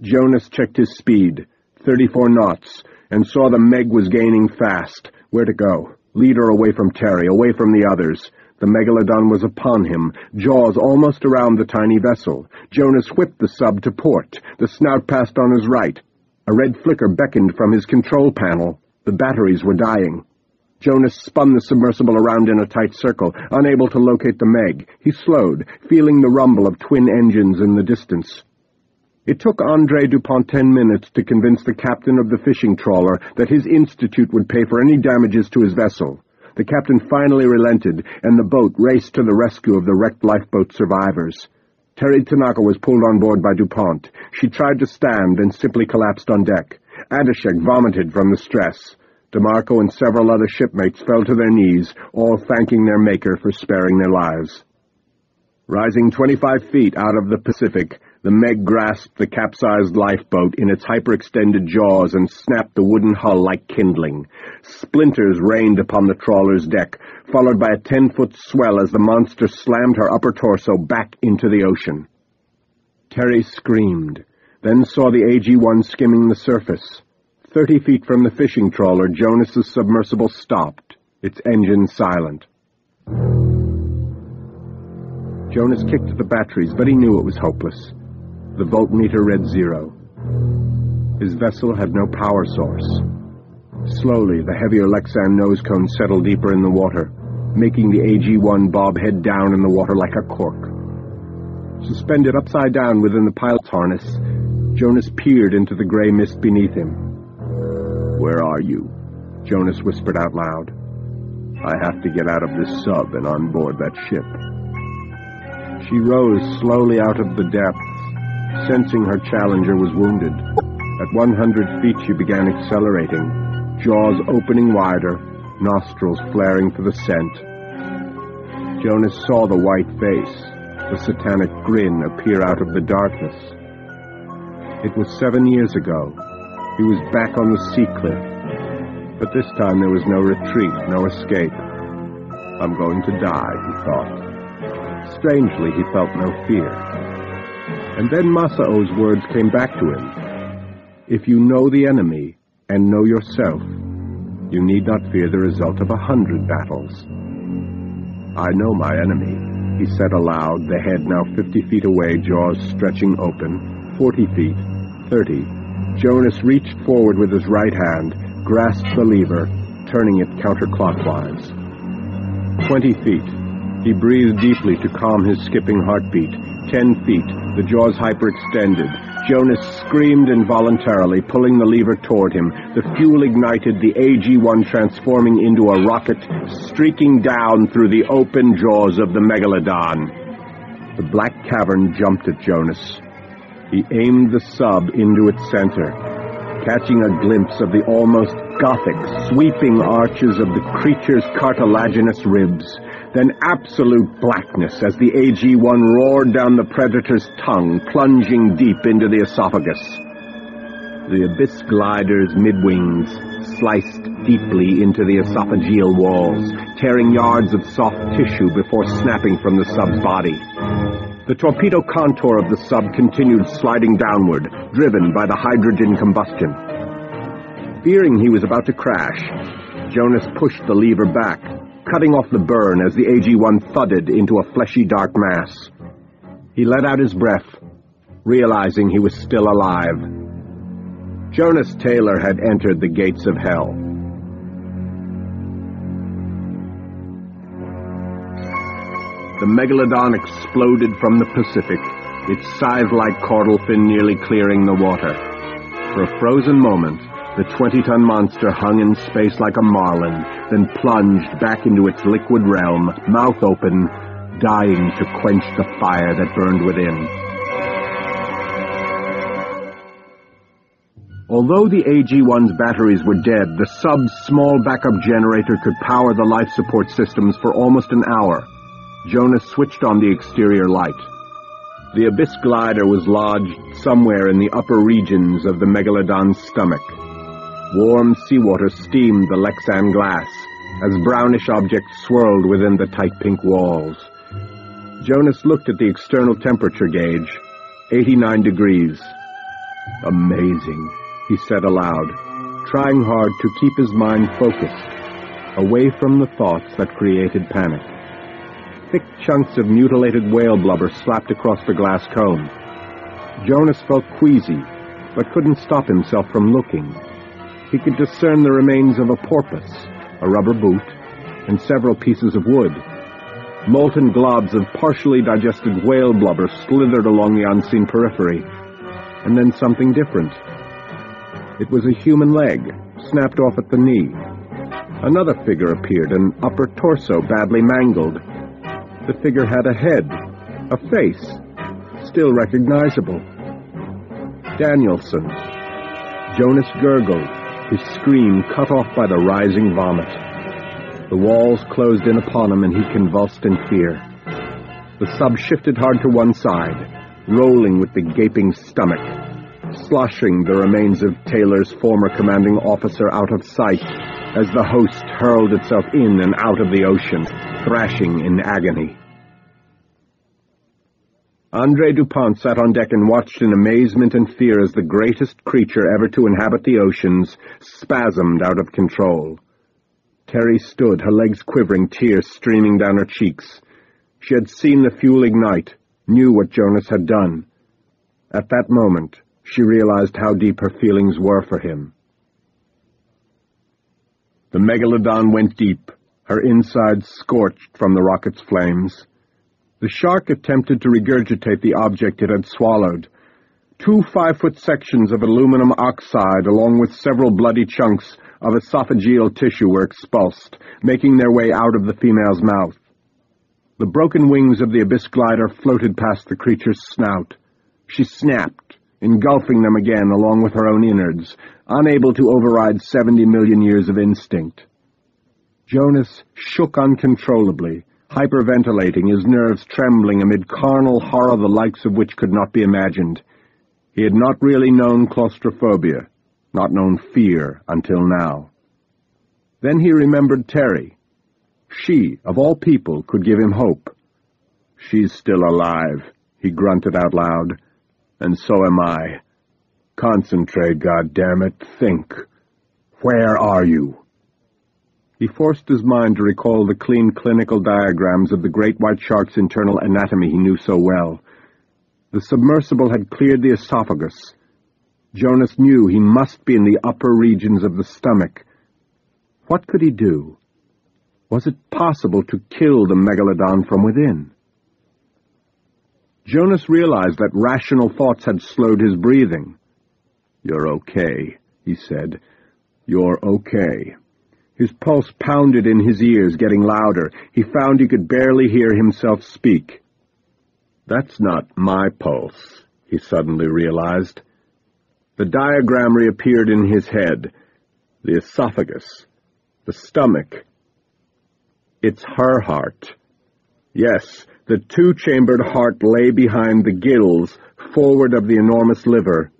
Jonas checked his speed, 34 knots, and saw the Meg was gaining fast. Where to go? Lead her away from Terry, away from the others. The megalodon was upon him, jaws almost around the tiny vessel. Jonas whipped the sub to port. The snout passed on his right. A red flicker beckoned from his control panel. The batteries were dying. Jonas spun the submersible around in a tight circle, unable to locate the Meg. He slowed, feeling the rumble of twin engines in the distance. It took André Dupont 10 minutes to convince the captain of the fishing trawler that his institute would pay for any damages to his vessel. The captain finally relented, and the boat raced to the rescue of the wrecked lifeboat survivors. Terry Tanaka was pulled on board by Dupont. She tried to stand and simply collapsed on deck. Adashek vomited from the stress. DeMarco and several other shipmates fell to their knees, all thanking their maker for sparing their lives. Rising 25 feet out of the Pacific, the Meg grasped the capsized lifeboat in its hyperextended jaws and snapped the wooden hull like kindling. Splinters rained upon the trawler's deck, followed by a 10-foot swell as the monster slammed her upper torso back into the ocean. Terry screamed, then saw the AG-1 skimming the surface. 30 feet from the fishing trawler, Jonas's submersible stopped, its engine silent. Jonas kicked at the batteries, but he knew it was hopeless. The voltmeter read 0. His vessel had no power source. Slowly, the heavier Lexan nose cone settled deeper in the water, making the AG-1 bob head down in the water like a cork. Suspended upside down within the pilot's harness, Jonas peered into the gray mist beneath him. "Where are you?" Jonas whispered out loud. "I have to get out of this sub and on board that ship." She rose slowly out of the depths, sensing her challenger was wounded. At 100 feet she began accelerating, jaws opening wider, nostrils flaring for the scent. Jonas saw the white face, the satanic grin appear out of the darkness. It was 7 years ago. He was back on the sea cliff, but this time there was no retreat, no escape. "I'm going to die," he thought. Strangely, he felt no fear. And then Masao's words came back to him. "If you know the enemy and know yourself, you need not fear the result of 100 battles." "I know my enemy," he said aloud, the head now 50 feet away, jaws stretching open. 40 feet, 30. Jonas reached forward with his right hand, grasped the lever, turning it counterclockwise. 20 feet. He breathed deeply to calm his skipping heartbeat. 10 feet, the jaws hyperextended. Jonas screamed involuntarily, pulling the lever toward him. The fuel ignited, the AG-1 transforming into a rocket, streaking down through the open jaws of the megalodon. The black cavern jumped at Jonas. He aimed the sub into its center, catching a glimpse of the almost Gothic, sweeping arches of the creature's cartilaginous ribs. Then absolute blackness as the AG-1 roared down the predator's tongue, plunging deep into the esophagus. The abyss glider's midwings sliced deeply into the esophageal walls, tearing yards of soft tissue before snapping from the sub's body. The torpedo contour of the sub continued sliding downward, driven by the hydrogen combustion. Fearing he was about to crash, Jonas pushed the lever back, cutting off the burn as the AG-1 thudded into a fleshy dark mass. He let out his breath, realizing he was still alive. Jonas Taylor had entered the gates of hell. The megalodon exploded from the Pacific, its scythe-like caudal fin nearly clearing the water. For a frozen moment, the 20-ton monster hung in space like a marlin, then plunged back into its liquid realm, mouth open, dying to quench the fire that burned within. Although the AG-1's batteries were dead, the sub's small backup generator could power the life support systems for almost an hour. Jonas switched on the exterior light. The abyss glider was lodged somewhere in the upper regions of the megalodon's stomach. Warm seawater steamed the Lexan glass as brownish objects swirled within the tight pink walls. Jonas looked at the external temperature gauge, 89 degrees. Amazing, he said aloud, trying hard to keep his mind focused, away from the thoughts that created panic. Thick chunks of mutilated whale blubber slapped across the glass cone. Jonas felt queasy, but couldn't stop himself from looking. He could discern the remains of a porpoise, a rubber boot, and several pieces of wood. Molten globs of partially digested whale blubber slithered along the unseen periphery. And then something different. It was a human leg, snapped off at the knee. Another figure appeared, an upper torso badly mangled. The figure had a head, a face, still recognizable. Danielson. Jonas gurgled, his scream cut off by the rising vomit. The walls closed in upon him and he convulsed in fear. The sub shifted hard to one side, rolling with the gaping stomach, sloshing the remains of Taylor's former commanding officer out of sight as the host hurled itself in and out of the ocean, thrashing in agony. Andre Dupont sat on deck and watched in amazement and fear as the greatest creature ever to inhabit the oceans spasmed out of control. Terry stood, her legs quivering, tears streaming down her cheeks. She had seen the fuel ignite, knew what Jonas had done. At that moment, she realized how deep her feelings were for him. The megalodon went deep, her insides scorched from the rocket's flames. The shark attempted to regurgitate the object it had swallowed. 2 5-foot sections of aluminum oxide, along with several bloody chunks of esophageal tissue, were expulsed, making their way out of the female's mouth. The broken wings of the abyss glider floated past the creature's snout. She snapped, engulfing them again along with her own innards, unable to override 70 million years of instinct. Jonas shook uncontrollably, hyperventilating, his nerves trembling amid carnal horror the likes of which could not be imagined. He had not really known claustrophobia, not known fear until now. Then he remembered Terry. She, of all people, could give him hope. "She's still alive," he grunted out loud. "And so am I. Concentrate, goddammit. Think. Where are you?" He forced his mind to recall the clean clinical diagrams of the great white shark's internal anatomy he knew so well. The submersible had cleared the esophagus. Jonas knew he must be in the upper regions of the stomach. What could he do? Was it possible to kill the megalodon from within? Jonas realized that rational thoughts had slowed his breathing. "You're okay," he said. "You're okay." His pulse pounded in his ears, getting louder. He found he could barely hear himself speak. "That's not my pulse," he suddenly realized. The diagram reappeared in his head. The esophagus. The stomach. It's her heart. Yes, the 2-chambered heart lay behind the gills, forward of the enormous liver,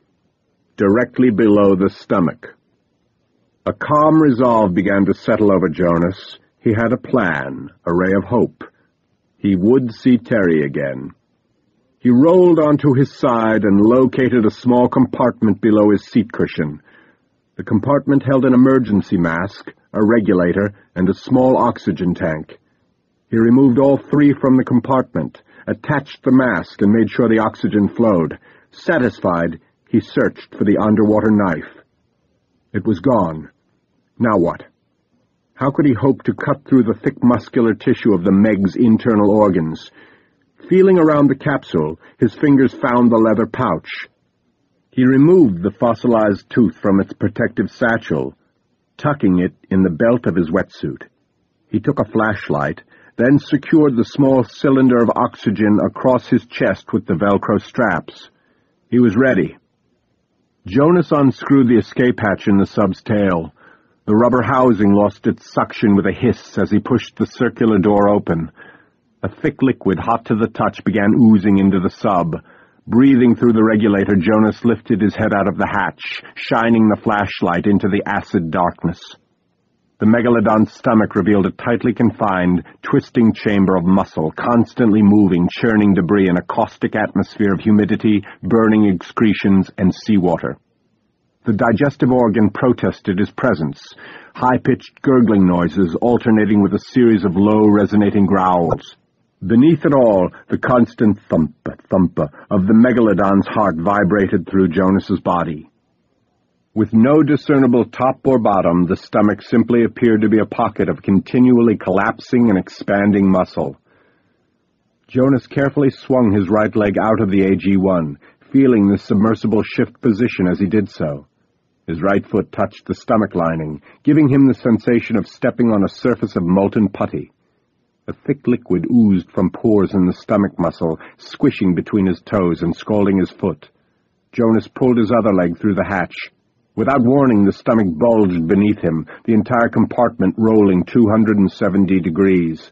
directly below the stomach. A calm resolve began to settle over Jonas. He had a plan, a ray of hope. He would see Terry again. He rolled onto his side and located a small compartment below his seat cushion. The compartment held an emergency mask, a regulator, and a small oxygen tank. He removed all 3 from the compartment, attached the mask, and made sure the oxygen flowed. Satisfied, he searched for the underwater knife. It was gone. Now what? How could he hope to cut through the thick muscular tissue of the Meg's internal organs? Feeling around the capsule, his fingers found the leather pouch. He removed the fossilized tooth from its protective satchel, tucking it in the belt of his wetsuit. He took a flashlight, then secured the small cylinder of oxygen across his chest with the Velcro straps. He was ready. Jonas unscrewed the escape hatch in the sub's tail. The rubber housing lost its suction with a hiss as he pushed the circular door open. A thick liquid, hot to the touch, began oozing into the sub. Breathing through the regulator, Jonas lifted his head out of the hatch, shining the flashlight into the acid darkness. The megalodon's stomach revealed a tightly confined, twisting chamber of muscle, constantly moving, churning debris in a caustic atmosphere of humidity, burning excretions, and seawater. The digestive organ protested his presence, high-pitched gurgling noises alternating with a series of low, resonating growls. Beneath it all, the constant thump of the megalodon's heart vibrated through Jonas's body. With no discernible top or bottom, the stomach simply appeared to be a pocket of continually collapsing and expanding muscle. Jonas carefully swung his right leg out of the AG-1, feeling the submersible shift position as he did so. His right foot touched the stomach lining, giving him the sensation of stepping on a surface of molten putty. A thick liquid oozed from pores in the stomach muscle, squishing between his toes and scalding his foot. Jonas pulled his other leg through the hatch. Without warning, the stomach bulged beneath him, the entire compartment rolling 270 degrees.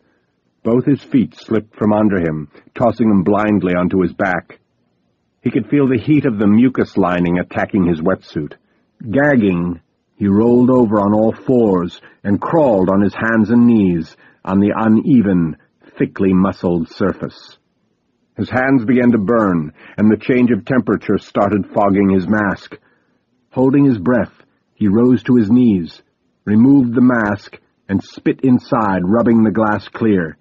Both his feet slipped from under him, tossing him blindly onto his back. He could feel the heat of the mucus lining attacking his wetsuit. Gagging, he rolled over on all fours and crawled on his hands and knees on the uneven, thickly muscled surface. His hands began to burn, and the change of temperature started fogging his mask. Holding his breath, he rose to his knees, removed the mask, and spit inside, rubbing the glass clear.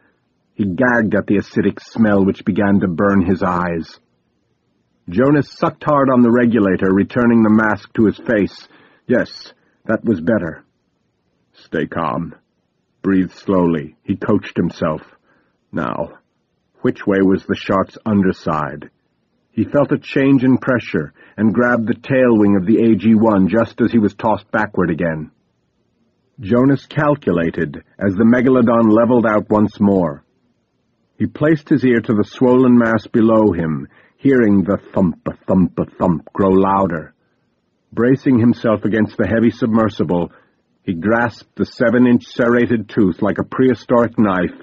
He gagged at the acidic smell which began to burn his eyes. Jonas sucked hard on the regulator, returning the mask to his face. Yes, that was better. Stay calm. Breathe slowly, he coached himself. Now, which way was the shark's underside? He felt a change in pressure and grabbed the tail wing of the AG-1 just as he was tossed backward again. Jonas calculated as the megalodon leveled out once more. He placed his ear to the swollen mass below him, hearing the thump grow louder. Bracing himself against the heavy submersible, he grasped the 7-inch serrated tooth like a prehistoric knife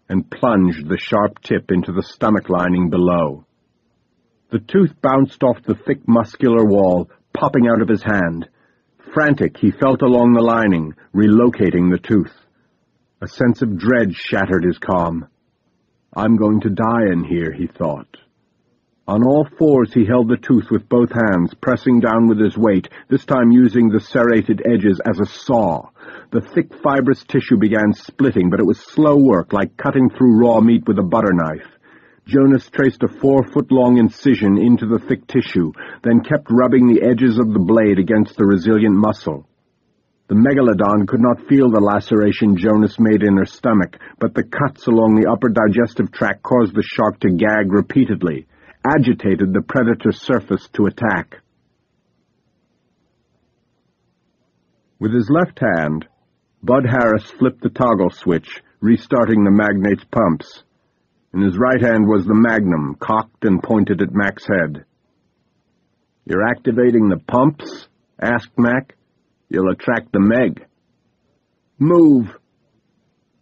and plunged the sharp tip into the stomach lining below. The tooth bounced off the thick muscular wall, popping out of his hand. Frantic, he felt along the lining, relocating the tooth. A sense of dread shattered his calm. I'm going to die in here, he thought. On all fours he held the tooth with both hands, pressing down with his weight, this time using the serrated edges as a saw. The thick fibrous tissue began splitting, but it was slow work, like cutting through raw meat with a butter knife. Jonas traced a 4-foot-long incision into the thick tissue, then kept rubbing the edges of the blade against the resilient muscle. The megalodon could not feel the laceration Jonas made in her stomach, but the cuts along the upper digestive tract caused the shark to gag repeatedly, agitated the predator's surface to attack. With his left hand, Bud Harris flipped the toggle switch, restarting the magnate's pumps. In his right hand was the magnum, cocked and pointed at Mac's head. "You're activating the pumps?" asked Mac. "You'll attract the Meg." "Move."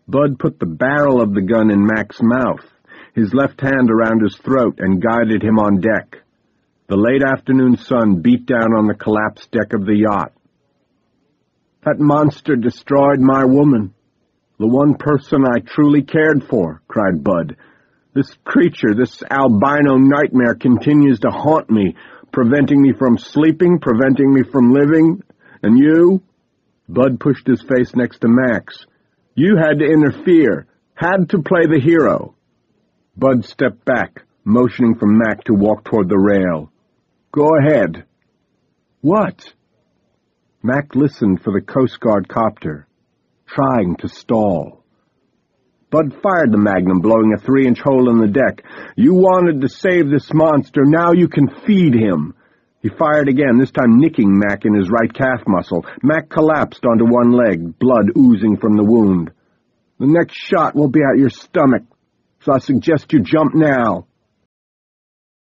Bud put the barrel of the gun in Mac's mouth, his left hand around his throat, and guided him on deck. The late afternoon sun beat down on the collapsed deck of the yacht. "That monster destroyed my woman, the one person I truly cared for," cried Bud. "This creature, this albino nightmare, continues to haunt me, preventing me from sleeping, preventing me from living. And you?" Bud pushed his face next to Mac's. "You had to interfere, had to play the hero." Bud stepped back, motioning for Mac to walk toward the rail. "Go ahead." "What?" Mac listened for the Coast Guard copter, trying to stall. Bud fired the magnum, blowing a 3-inch hole in the deck. "You wanted to save this monster, now you can feed him." He fired again, this time nicking Mac in his right calf muscle. Mac collapsed onto one leg, blood oozing from the wound. "The next shot will be at your stomach, so I suggest you jump now."